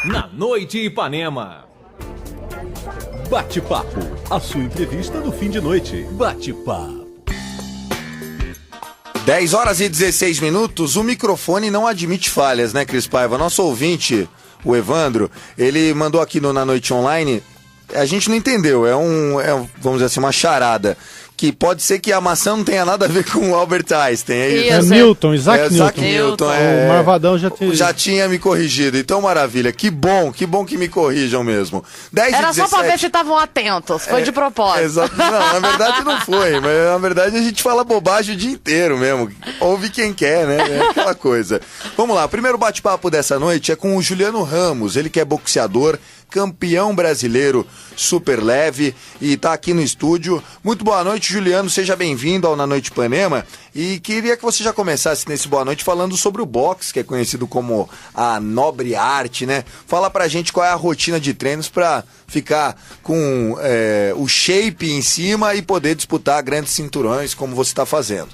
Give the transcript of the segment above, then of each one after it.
na Noite Ipanema. Bate-papo, a sua entrevista no fim de noite. Bate-papo. 10 horas e 16 minutos, o microfone não admite falhas, né, Cris Paiva? Nosso ouvinte, o Evandro, ele mandou aqui na Noite Online, a gente não entendeu, vamos dizer assim, uma charada. Que pode ser que a maçã não tenha nada a ver com o Albert Einstein. É Newton, Isaac Newton. O Marvadão já tinha me corrigido. Então, maravilha. Que bom que me corrijam mesmo. 10 Era e 17... só pra ver se estavam atentos. Foi de propósito. Exato. Não, na verdade não foi. Mas na verdade a gente fala bobagem o dia inteiro mesmo. Ouve quem quer, né? É aquela coisa. Vamos lá. O primeiro bate-papo dessa noite é com o Juliano Ramos. Ele que é boxeador, campeão brasileiro super leve e tá aqui no estúdio. Muito boa noite, Juliano, seja bem-vindo ao Na Noite Ipanema e queria que você já começasse nesse boa noite falando sobre o boxe, que é conhecido como a nobre arte, né? Fala pra gente qual é a rotina de treinos pra ficar com o shape em cima e poder disputar grandes cinturões como você tá fazendo.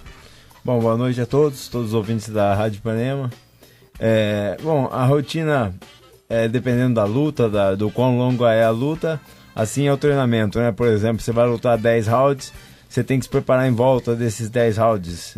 Bom, boa noite a todos os ouvintes da Rádio Ipanema. Bom, a rotina... dependendo da luta, do quão longa é a luta, assim é o treinamento, né? Por exemplo, você vai lutar 10 rounds, você tem que se preparar em volta desses 10 rounds.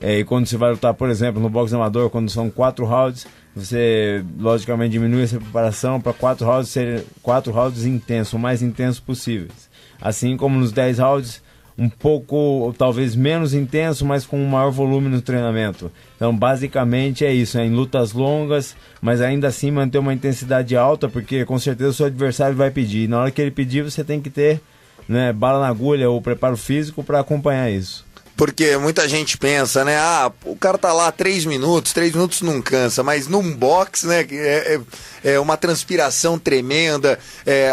E quando você vai lutar, por exemplo, no boxe amador, quando são 4 rounds, você logicamente diminui essa preparação para 4 rounds serem 4 rounds intensos, o mais intensos possíveis. Assim como nos 10 rounds, um pouco, talvez menos intenso, mas com um maior volume no treinamento. Então, basicamente é isso, em lutas longas, mas ainda assim manter uma intensidade alta, porque com certeza o seu adversário vai pedir. E na hora que ele pedir, você tem que ter, né, bala na agulha ou preparo físico para acompanhar isso. Porque muita gente pensa, né? O cara tá lá 3 minutos não cansa, mas num boxe, né? É uma transpiração tremenda.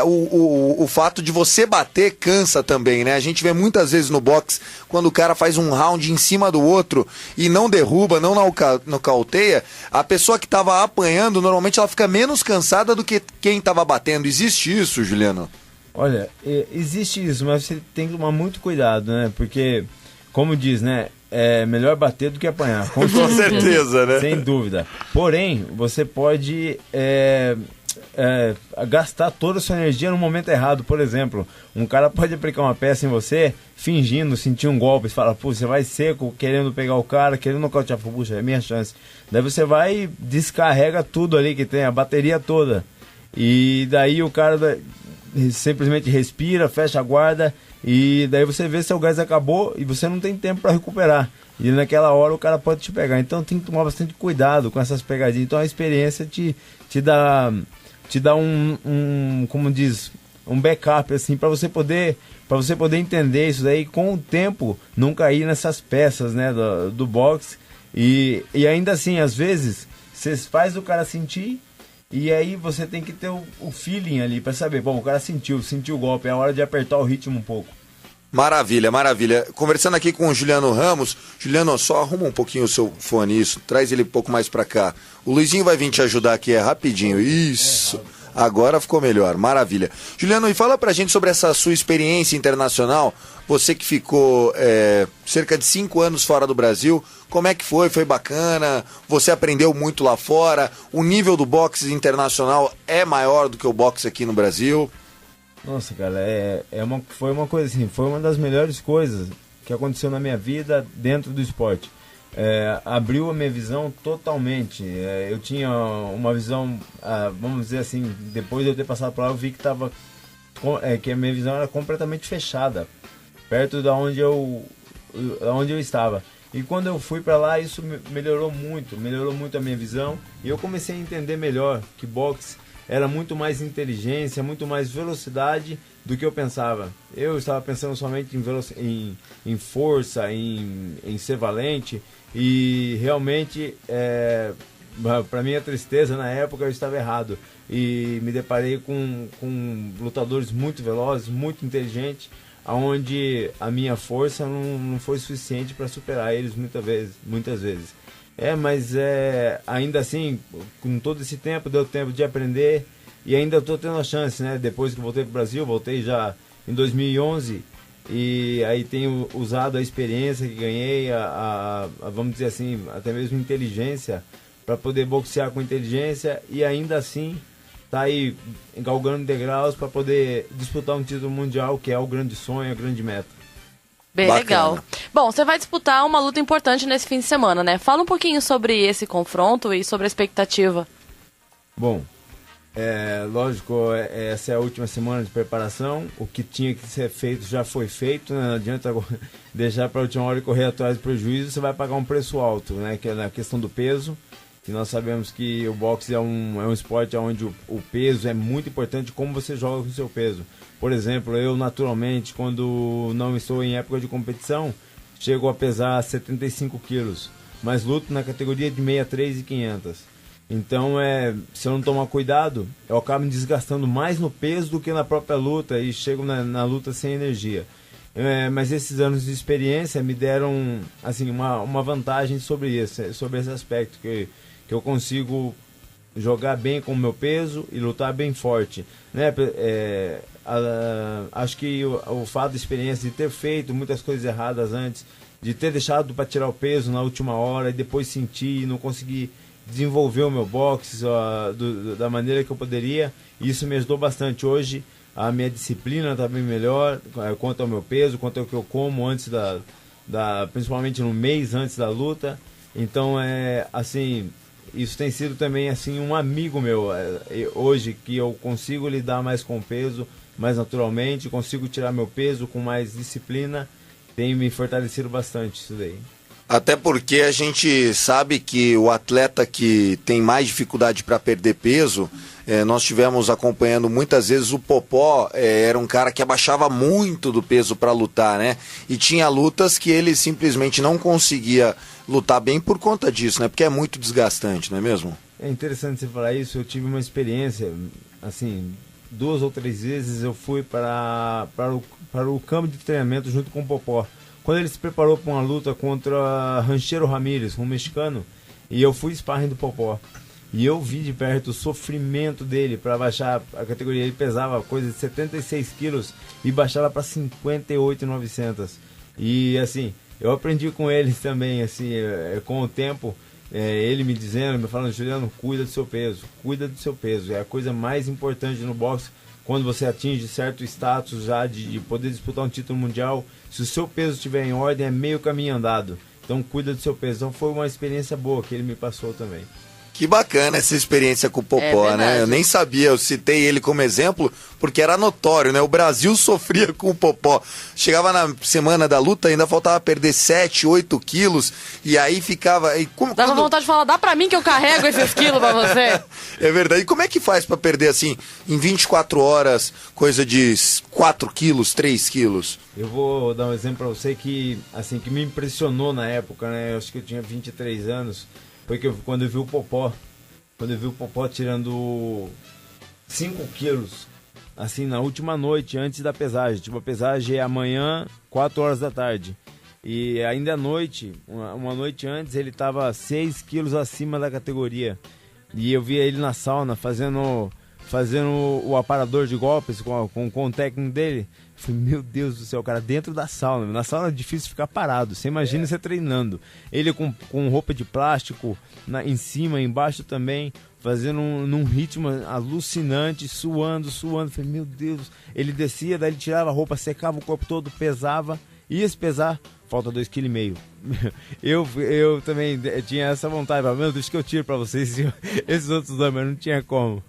O fato de você bater cansa também, né? A gente vê muitas vezes no boxe, quando o cara faz um round em cima do outro e não derruba, não nocauteia, a pessoa que tava apanhando, normalmente ela fica menos cansada do que quem tava batendo. Existe isso, Juliano? Olha, existe isso, mas você tem que tomar muito cuidado, né? Porque... como diz, né? É melhor bater do que apanhar. Com certeza, né? Sem dúvida. Porém, você pode gastar toda a sua energia no momento errado. Por exemplo, um cara pode aplicar uma peça em você, fingindo sentir um golpe. Você fala, pô, você vai seco, querendo pegar o cara, querendo nocautear. Puxa, é minha chance. Daí você vai e descarrega tudo ali que tem, a bateria toda. E daí o cara simplesmente respira, fecha a guarda... e daí você vê se o gás acabou e você não tem tempo para recuperar. E naquela hora o cara pode te pegar. Então tem que tomar bastante cuidado com essas pegadinhas. Então a experiência te dá como diz, um backup assim, para você poder entender isso daí, com o tempo não cair nessas peças, né, do boxe. E ainda assim, às vezes, você faz o cara sentir. E aí você tem que ter o feeling ali para saber, bom, o cara sentiu o golpe, é a hora de apertar o ritmo um pouco. Maravilha, maravilha. Conversando aqui com o Juliano Ramos. Juliano, só arruma um pouquinho o seu fone, isso, traz ele um pouco mais para cá. O Luizinho vai vir te ajudar aqui, rapidinho, isso. Agora ficou melhor, maravilha. Juliano, e fala pra gente sobre essa sua experiência internacional. Você que ficou cerca de 5 anos fora do Brasil, como é que foi? Foi bacana? Você aprendeu muito lá fora? O nível do boxe internacional é maior do que o boxe aqui no Brasil? Nossa, cara, foi uma coisa assim, foi uma das melhores coisas que aconteceu na minha vida dentro do esporte. Abriu a minha visão totalmente. Eu tinha uma visão, vamos dizer assim, depois de eu ter passado por lá, eu vi que a minha visão era completamente fechada, perto da onde eu estava. E quando eu fui para lá, isso melhorou muito a minha visão, e eu comecei a entender melhor que boxe era muito mais inteligência, muito mais velocidade do que eu pensava. Eu estava pensando somente em força, em ser valente, e realmente, para minha tristeza, na época eu estava errado. E me deparei com lutadores muito velozes, muito inteligentes, onde a minha força não foi suficiente para superar eles muitas vezes. Mas ainda assim, com todo esse tempo, deu tempo de aprender, e ainda estou tendo a chance, né? Depois que voltei para o Brasil, voltei já em 2011, e aí tenho usado a experiência que ganhei, vamos dizer assim, até mesmo inteligência, para poder boxear com inteligência, e ainda assim tá aí galgando degraus para poder disputar um título mundial, que é o grande sonho, a grande meta. Bem Bacana. legal. Bom, você vai disputar uma luta importante nesse fim de semana, né? Fala um pouquinho sobre esse confronto e sobre a expectativa. Bom, lógico, essa é a última semana de preparação. O que tinha que ser feito já foi feito, né? Não adianta agora deixar para a última hora e correr atrás do prejuízo. Você vai pagar um preço alto, né? Que é na questão do peso. E nós sabemos que o boxe é um esporte onde o peso é muito importante, como você joga com o seu peso. Por exemplo, eu naturalmente, quando não estou em época de competição, chego a pesar 75 quilos, mas luto na categoria de 63 e 500. Então, se eu não tomar cuidado, eu acabo me desgastando mais no peso do que na própria luta e chego na luta sem energia. Mas esses anos de experiência me deram assim, uma vantagem sobre esse aspecto, que eu consigo jogar bem com o meu peso e lutar bem forte, né? Acho que o fato da experiência de ter feito muitas coisas erradas antes, de ter deixado para tirar o peso na última hora e depois sentir e não conseguir desenvolver o meu boxe da maneira que eu poderia, isso me ajudou bastante. Hoje a minha disciplina está bem melhor quanto ao meu peso, quanto ao que eu como antes principalmente no mês antes da luta. Então assim, isso tem sido também assim um amigo meu hoje, que eu consigo lidar mais com o peso mais naturalmente, consigo tirar meu peso com mais disciplina, tem me fortalecido bastante isso daí. Até porque a gente sabe que o atleta que tem mais dificuldade para perder peso, nós tivemos acompanhando muitas vezes o Popó, era um cara que abaixava muito do peso para lutar, né? E tinha lutas que ele simplesmente não conseguia lutar bem por conta disso, né? Porque é muito desgastante, não é mesmo? É interessante você falar isso. Eu tive uma experiência, assim, 2 ou 3 vezes eu fui para o campo de treinamento junto com o Popó. Quando ele se preparou para uma luta contra Rancheiro Ramírez, um mexicano, e eu fui sparring do Popó. E eu vi de perto o sofrimento dele para baixar a categoria. Ele pesava coisa de 76 quilos e baixava para 58.900. E assim, eu aprendi com ele também, assim, com o tempo, ele me falando, Juliano, cuida do seu peso. É a coisa mais importante no boxe. Quando você atinge certo status já de poder disputar um título mundial, se o seu peso estiver em ordem, é meio caminho andado. Então cuida do seu peso. Então foi uma experiência boa que ele me passou também. Que bacana essa experiência com o Popó, né? Eu nem sabia, eu citei ele como exemplo, porque era notório, né? O Brasil sofria com o Popó. Chegava na semana da luta, ainda faltava perder 7, 8 quilos, e aí ficava... Dava vontade de falar, dá pra mim que eu carrego esses quilos pra você. É verdade. E como é que faz pra perder, assim, em 24 horas, coisa de 4 quilos, 3 quilos? Eu vou dar um exemplo pra você que me impressionou na época, né? Eu acho que eu tinha 23 anos... Foi que quando eu vi o Popó tirando 5 quilos, assim, na última noite, antes da pesagem. Tipo, a pesagem é amanhã, 4 horas da tarde. E ainda à noite, uma noite antes, ele estava 6 quilos acima da categoria. E eu via ele na sauna, fazendo o aparador de golpes com o técnico dele. Eu falei, meu Deus do céu, cara, dentro da sauna. Na sauna é difícil ficar parado. Você imagina você treinando. Ele com roupa de plástico em cima, embaixo também, fazendo num ritmo alucinante, suando. Eu falei, meu Deus. Ele descia, daí ele tirava a roupa, secava o corpo todo, pesava. Ia se pesar, falta 2,5 kg. Eu também tinha essa vontade. Meu Deus, deixa que eu tiro pra vocês esses outros dois, mas não tinha como.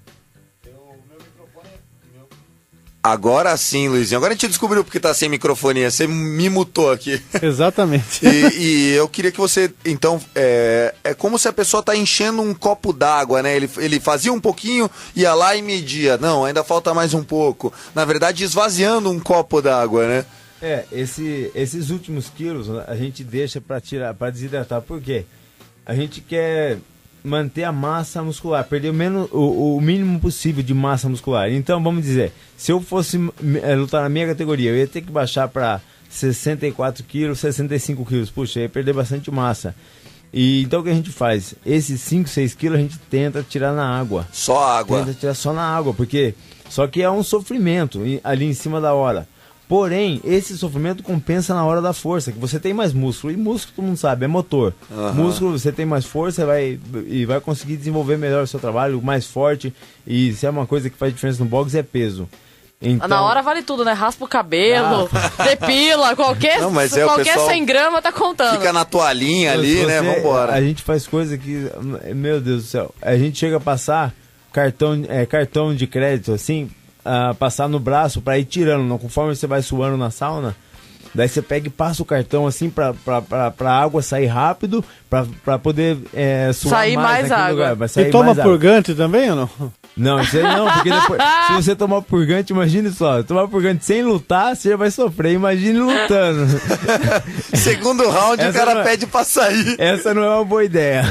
Agora sim, Luizinho. Agora a gente descobriu porque tá sem microfonia. Você me mutou aqui. Exatamente. E eu queria que você, então, é como se a pessoa tá enchendo um copo d'água, né? Ele fazia um pouquinho, ia lá e media. Não, ainda falta mais um pouco. Na verdade, esvaziando um copo d'água, né? Esses últimos quilos a gente deixa para tirar, para desidratar. Por quê? A gente quer manter a massa muscular, perder o mínimo possível de massa muscular. Então, vamos dizer, se eu fosse lutar na minha categoria, eu ia ter que baixar para 64 quilos, 65 quilos. Puxa, eu ia perder bastante massa. E então o que a gente faz? Esses 5, 6 quilos a gente tenta tirar na água. Só água. Tenta tirar só na água, porque só que é um sofrimento ali em cima da hora. Porém, esse sofrimento compensa na hora da força, que você tem mais músculo. E músculo, todo mundo sabe, é motor. Músculo, você tem mais força vai conseguir desenvolver melhor o seu trabalho, mais forte. E se é uma coisa que faz diferença no boxe, é peso. Então... Na hora vale tudo, né? Raspa o cabelo, depila, qualquer, Não, mas qualquer pessoal 100 gramas tá contando. Fica na toalhinha ali, né? Vambora. A gente faz coisa que, meu Deus do céu, a gente chega a passar cartão de crédito, assim, passar no braço pra ir tirando, conforme você vai suando na sauna. Daí você pega e passa o cartão assim pra água sair rápido, pra poder suar sair mais água. E toma purgante também ou não? Não, isso aí não, porque depois, se você tomar purgante, imagine só, tomar purgante sem lutar, você já vai sofrer, imagine lutando. Segundo round, o cara pede pra sair. Essa não é uma boa ideia.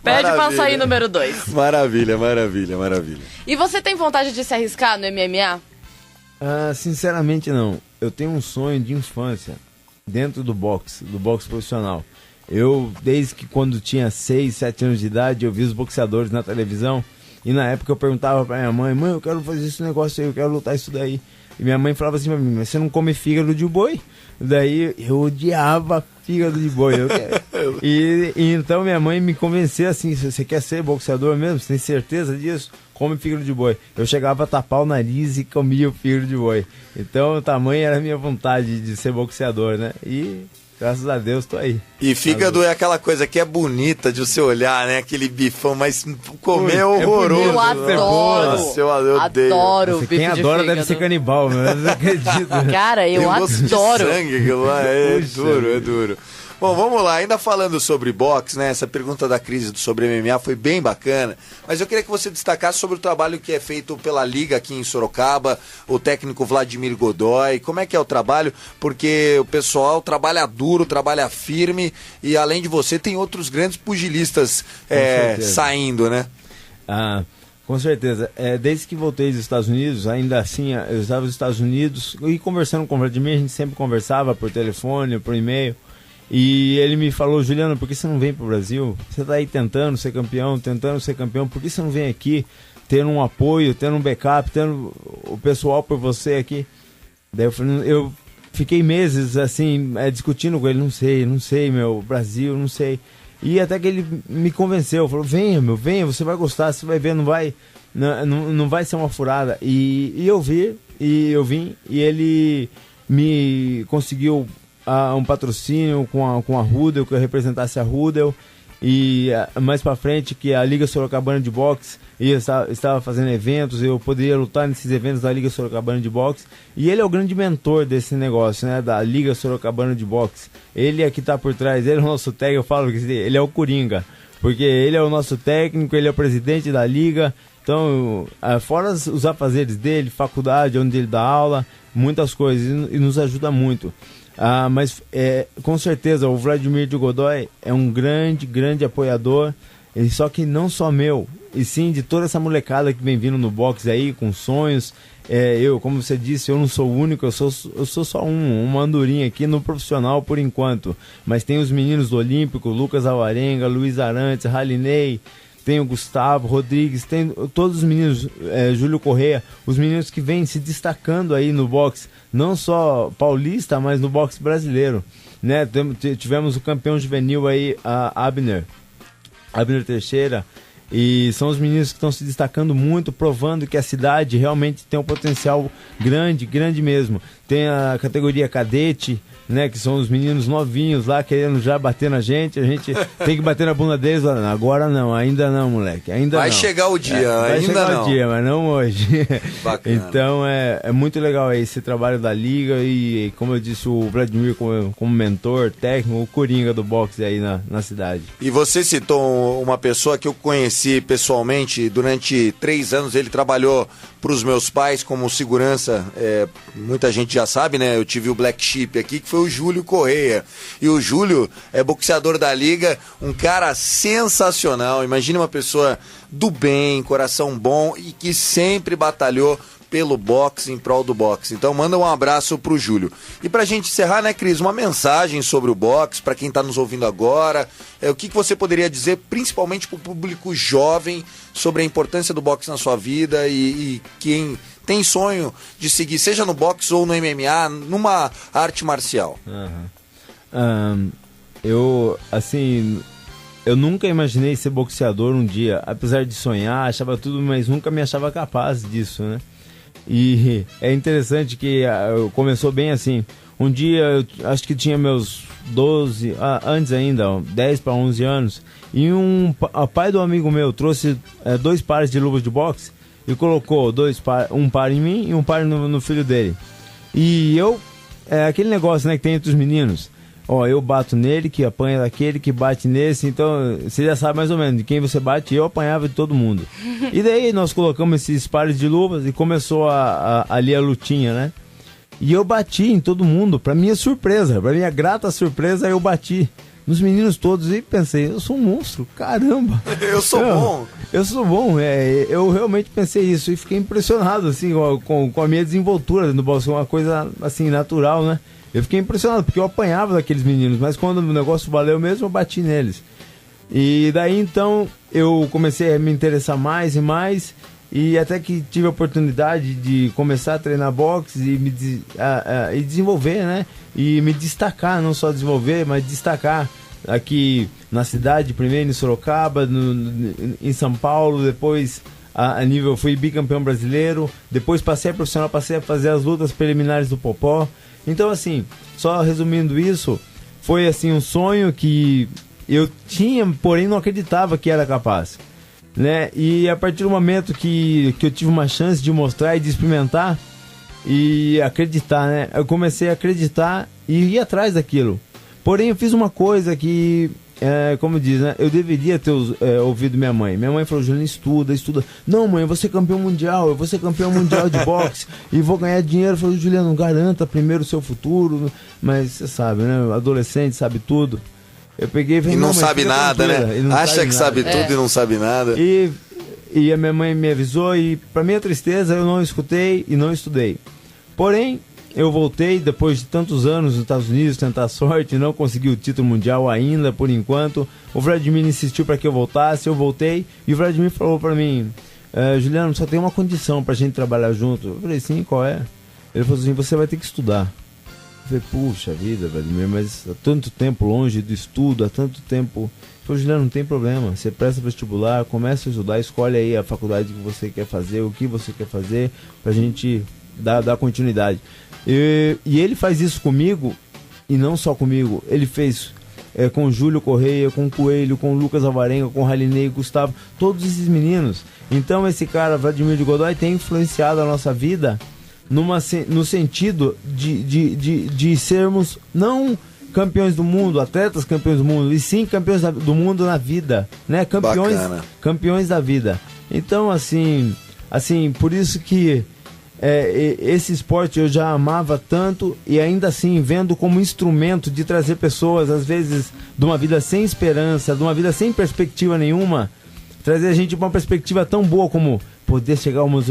Pede pra sair número 2. Maravilha, maravilha, maravilha. E você tem vontade de se arriscar no MMA? Sinceramente não. Eu tenho um sonho de infância dentro do boxe profissional. Eu, desde que quando tinha 6, 7 anos de idade, eu vi os boxeadores na televisão. E na época eu perguntava pra minha mãe, eu quero fazer esse negócio aí, eu quero lutar isso daí. E minha mãe falava assim pra mim, mas você não come fígado de boi? Daí eu odiava fígado de boi. E então minha mãe me convenceu assim, se você quer ser boxeador mesmo, você tem certeza disso? Come fígado de boi. Eu chegava a tapar o nariz e comia o fígado de boi. Então o tamanho era a minha vontade de ser boxeador, né? E... graças a Deus, tô aí. E fígado é aquela coisa que é bonita de você olhar, né? Aquele bifão, mas comer é horroroso. Eu adoro. Nossa, eu odeio. Adoro bife quem adora de deve ser canibal, mas não acredito. Cara, eu gosto de adoro. sangue, aquilo lá é duro, é duro. Bom, vamos lá, ainda falando sobre boxe, né? Essa pergunta da Cris sobre MMA foi bem bacana, mas eu queria que você destacasse sobre o trabalho que é feito pela Liga aqui em Sorocaba, o técnico Vladimir Godoy. Como é que é o trabalho? Porque o pessoal trabalha duro, trabalha firme e além de você tem outros grandes pugilistas saindo, né? Com certeza. Desde que voltei dos Estados Unidos, ainda assim, eu estava nos Estados Unidos e conversando com o Vladimir, a gente sempre conversava por telefone, por e-mail. E ele me falou, Juliano, por que você não vem pro Brasil? Você tá aí tentando ser campeão, por que você não vem aqui, tendo um apoio, tendo um backup, tendo o pessoal por você aqui? Daí eu fiquei meses assim, discutindo com ele, não sei, meu, Brasil, não sei. E até que ele me convenceu, falou, venha, você vai gostar, você vai ver, não vai ser uma furada. E eu vim, e ele me conseguiu um patrocínio com a Rudel, que eu representasse a Rudel, e mais pra frente que a Liga Sorocabana de Boxe estava fazendo eventos, eu poderia lutar nesses eventos da Liga Sorocabana de Boxe, e ele é o grande mentor desse negócio, né, da Liga Sorocabana de Boxe. Ele é que tá por trás, ele é o nosso técnico, eu falo que ele é o Coringa, porque ele é o nosso técnico, ele é o presidente da Liga. Então, fora os afazeres dele, faculdade, onde ele dá aula, muitas coisas, e nos ajuda muito. Mas com certeza o Vladimir de Godoy é um grande apoiador, só que não só meu, e sim de toda essa molecada que vem vindo no boxe aí com sonhos. Eu, como você disse, eu não sou o único, eu sou só uma andorinha aqui no profissional por enquanto, mas tem os meninos do Olímpico, Lucas Alvarenga, Luiz Arantes, Ralinei, tem o Gustavo Rodrigues, tem todos os meninos, Júlio Correia, os meninos que vêm se destacando aí no boxe, não só paulista, mas no boxe brasileiro, né? Tivemos o campeão juvenil aí, Abner Teixeira, e são os meninos que estão se destacando muito, provando que a cidade realmente tem um potencial grande mesmo. Tem a categoria cadete, né, que são os meninos novinhos lá querendo já bater na gente, a gente tem que bater na bunda deles. Agora não, ainda não, moleque, ainda vai não. chegar o dia, vai ainda chegar não. o dia, mas não hoje. Bacana. Então é muito legal aí esse trabalho da Liga e como eu disse, o Vladimir como mentor, técnico, o Coringa do boxe aí na cidade. E você citou uma pessoa que eu conheci pessoalmente, durante 3 anos ele trabalhou para os meus pais como segurança, muita gente já sabe, né? Eu tive o Black Sheep aqui, que foi o Júlio Correia. E o Júlio é boxeador da Liga, um cara sensacional. Imagina uma pessoa do bem, coração bom e que sempre batalhou pelo boxe, em prol do boxe. Então manda um abraço pro Júlio. E pra gente encerrar, né, Cris, uma mensagem sobre o boxe, pra quem tá nos ouvindo agora, o que você poderia dizer, principalmente pro público jovem, sobre a importância do boxe na sua vida e quem tem sonho de seguir, seja no boxe ou no MMA, numa arte marcial? Eu nunca imaginei ser boxeador um dia, apesar de sonhar, achava tudo, mas nunca me achava capaz disso, né? E é interessante que começou bem assim. Um dia, eu acho que tinha meus 12, antes ainda, 10 para 11 anos, e o pai do amigo meu trouxe 2 pares de luvas de boxe e colocou um par em mim e um par no filho dele. E eu, aquele negócio, né, que tem entre os meninos, eu bato nele, que apanha daquele, que bate nesse, então você já sabe mais ou menos de quem você bate. Eu apanhava de todo mundo. E daí nós colocamos esses pares de luvas e começou ali a lutinha, né? E eu bati em todo mundo, pra minha surpresa, pra minha grata surpresa, eu bati nos meninos todos e pensei, eu sou um monstro, caramba. Eu sou bom. Eu sou bom, eu realmente pensei isso e fiquei impressionado, assim, com a minha desenvoltura no boxe, uma coisa, assim, natural, né? Eu fiquei impressionado, porque eu apanhava daqueles meninos, mas quando o negócio valeu mesmo, eu bati neles. E daí, então, eu comecei a me interessar mais e mais, e até que tive a oportunidade de começar a treinar boxe e desenvolver, né? E me destacar, não só desenvolver, mas destacar aqui na cidade, primeiro em Sorocaba, em São Paulo, depois a nível, fui bicampeão brasileiro, depois passei a profissional, passei a fazer as lutas preliminares do Popó. Então, assim, só resumindo isso, foi assim um sonho que eu tinha, porém não acreditava que era capaz, né? E a partir do momento que eu tive uma chance de mostrar e de experimentar e acreditar, né? Eu comecei a acreditar e ir atrás daquilo. Porém, eu fiz uma coisa que, como diz, né? Eu deveria ter ouvido minha mãe. Minha mãe falou, Juliano, estuda. Não, mãe, eu vou ser campeão mundial, de boxe e vou ganhar dinheiro. Eu falei, Juliano, garanta primeiro o seu futuro. Mas você sabe, né? Adolescente sabe tudo. Eu peguei e falei, e não sabe nada, né? Acha que sabe tudo e não sabe nada. E a minha mãe me avisou e, pra minha tristeza, eu não escutei e não estudei. Porém, eu voltei depois de tantos anos nos Estados Unidos, tentar sorte, não consegui o título mundial ainda, por enquanto. O Vladimir insistiu para que eu voltasse, eu voltei, e o Vladimir falou para mim, Juliano, só tem uma condição pra gente trabalhar junto. Eu falei, sim, qual é? Ele falou assim, você vai ter que estudar. Eu falei, puxa vida, Vladimir, mas há tanto tempo longe do estudo, há tanto tempo... Ele falou, Juliano, não tem problema, você presta vestibular, começa a estudar, escolhe aí a faculdade que você quer fazer, o que você quer fazer, pra gente dar continuidade. E ele faz isso comigo, e não só comigo, ele fez com o Júlio Correia, com o Coelho, com o Lucas Alvarenga, com o Ralinei, Gustavo, todos esses meninos. Então esse cara, Vladimir de Godoy, tem influenciado a nossa vida no sentido de sermos não campeões do mundo, atletas campeões do mundo, e sim campeões do mundo na vida, né? Campeões da vida. Então assim, por isso que esse esporte eu já amava tanto, e ainda assim vendo como instrumento de trazer pessoas, às vezes, de uma vida sem esperança, de uma vida sem perspectiva nenhuma, trazer a gente para uma perspectiva tão boa como poder chegar a uma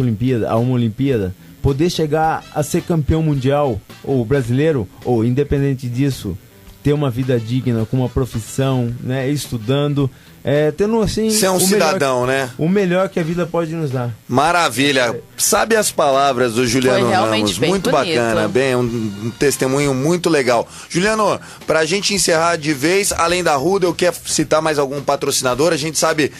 Olimpíada, poder chegar a ser campeão mundial, ou brasileiro, ou independente disso, ter uma vida digna, com uma profissão, né, estudando, tendo assim... Ser um cidadão, né? O melhor que a vida pode nos dar. Maravilha. Sabe as palavras do Juliano Ramos? Muito bonito. Bacana, um testemunho muito legal. Juliano, pra gente encerrar de vez, além da Ruda, eu quero citar mais algum patrocinador. A gente sabe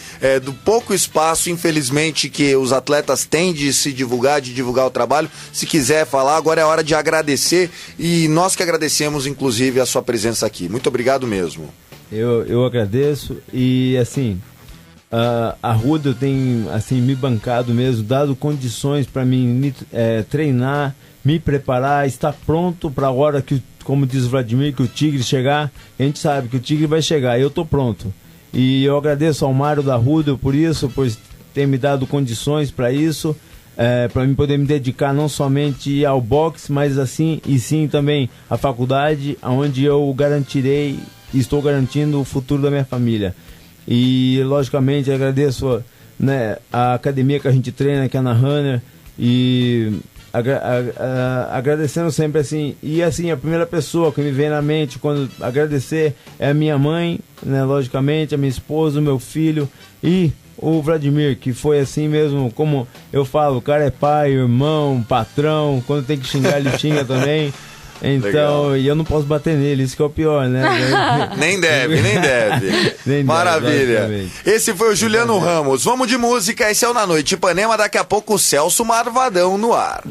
do pouco espaço, infelizmente, que os atletas têm de se divulgar, de divulgar o trabalho. Se quiser falar, agora é hora de agradecer, e nós que agradecemos, inclusive, a sua presença aqui. Muito obrigado mesmo. Eu agradeço, e assim, a Ruda tem assim, me bancado mesmo, dado condições para mim treinar, me preparar, estar pronto para a hora que, como diz o Vladimir, que o Tigre chegar. A gente sabe que o Tigre vai chegar, eu estou pronto. E eu agradeço ao Mário da Ruda por isso, por ter me dado condições para isso, para mim poder me dedicar não somente ao boxe, mas assim, e sim também à faculdade, onde eu garantirei e estou garantindo o futuro da minha família. E logicamente agradeço, né, a academia que a gente treina, que é na Runner, E agradecendo sempre assim, e assim, a primeira pessoa que me vem na mente quando agradecer é a minha mãe, né, logicamente, a minha esposa, o meu filho e o Vladimir, que foi assim mesmo, como eu falo, o cara é pai, irmão, patrão, quando tem que xingar ele xinga também. Então, legal. E eu não posso bater nele, isso que é o pior, né? Nem deve. Maravilha. Esse foi o Juliano Ramos. Vamos de música, esse é o Na Noite Ipanema, daqui a pouco o Celso Marvadão no ar.